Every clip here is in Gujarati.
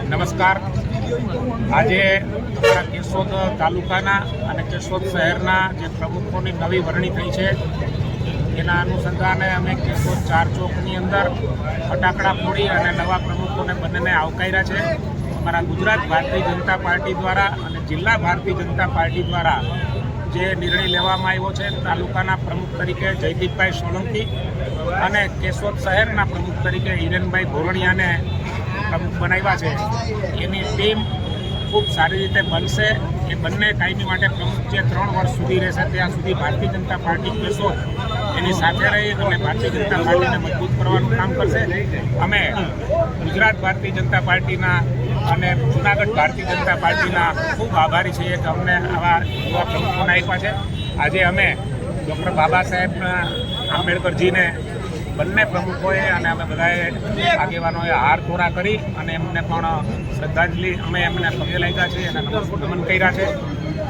નમસ્કાર. આજે કેશોદ તાલુકાના અને કેશોદ શહેરના જે પ્રમુખોની નવી વરણી થઈ છે એના અનુસંધાને અમે કેશોદ 4 ચોકની અંદર ફટાકડા ફોડી અને નવા પ્રમુખોને બંનેને આવકાર્યા છે. અમારા ગુજરાત ભારતીય જનતા પાર્ટી દ્વારા અને જિલ્લા ભારતીય જનતા પાર્ટી દ્વારા જે નિર્ણય લેવામાં આવ્યો છે, તાલુકાના પ્રમુખ તરીકે જયદીપભાઈ સોલંકી અને કેશોદ શહેરના પ્રમુખ તરીકે હિરેનભાઈ ભોરણિયાને પ્રમુખ બનાવ્યા છે, એની ટીમ ખૂબ સારી રીતે બનશે. એ બંને કાયમી માટે પ્રમુખ જે 3 વર્ષ સુધી રહેશે ત્યાં સુધી ભારતીય જનતા પાર્ટી કેશોદ એની સાથે રહી અને ભારતીય જનતા પાર્ટીને મજબૂત કરવાનું કામ કરશે. અમે ગુજરાત ભારતીય જનતા પાર્ટીના અને જૂનાગઢ ભારતીય જનતા પાર્ટીના ખૂબ આભારી છીએ કે અમને આવા યુવા પ્રમુખોને આપ્યા છે. આજે અમે ડૉક્ટર બાબા સાહેબ આંબેડકરજીને બંને પ્રમુખોએ અને અમે બધાએ આગેવાનોએ હાર તોરા કરી અને એમને પણ શ્રદ્ધાંજલિ અમે એમને પગે લાગ્યા છે અને નમન કર્યા છે.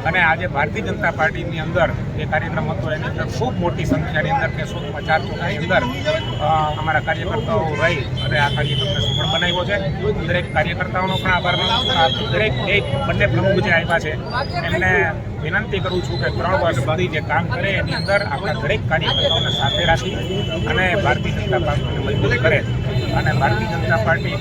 અને આજે ભારતીય જનતા પાર્ટીની અંદર જે કાર્યક્રમ હતો એની અંદર ખૂબ મોટી સંખ્યાની અંદર કેશોદમાં 4 ચોકની અંદર અમારા કાર્યકર્તાઓ રહી અને આ કાર્યક્રમને સફળ બનાવ્યો છે. દરેક કાર્યકર્તાઓનો પણ આભાર માનું છું. દરેક બંને પ્રમુખ જે આવ્યા છે એમને વિનંતી કરું છું કે 3 વર્ષ સુધી જે કામ કરે એની અંદર આપણા દરેક કાર્યકર્તાઓને સાથે રાખી અને ભારતીય જનતા પાર્ટીને મજબૂત કરે અને ભારતીય જનતા પાર્ટી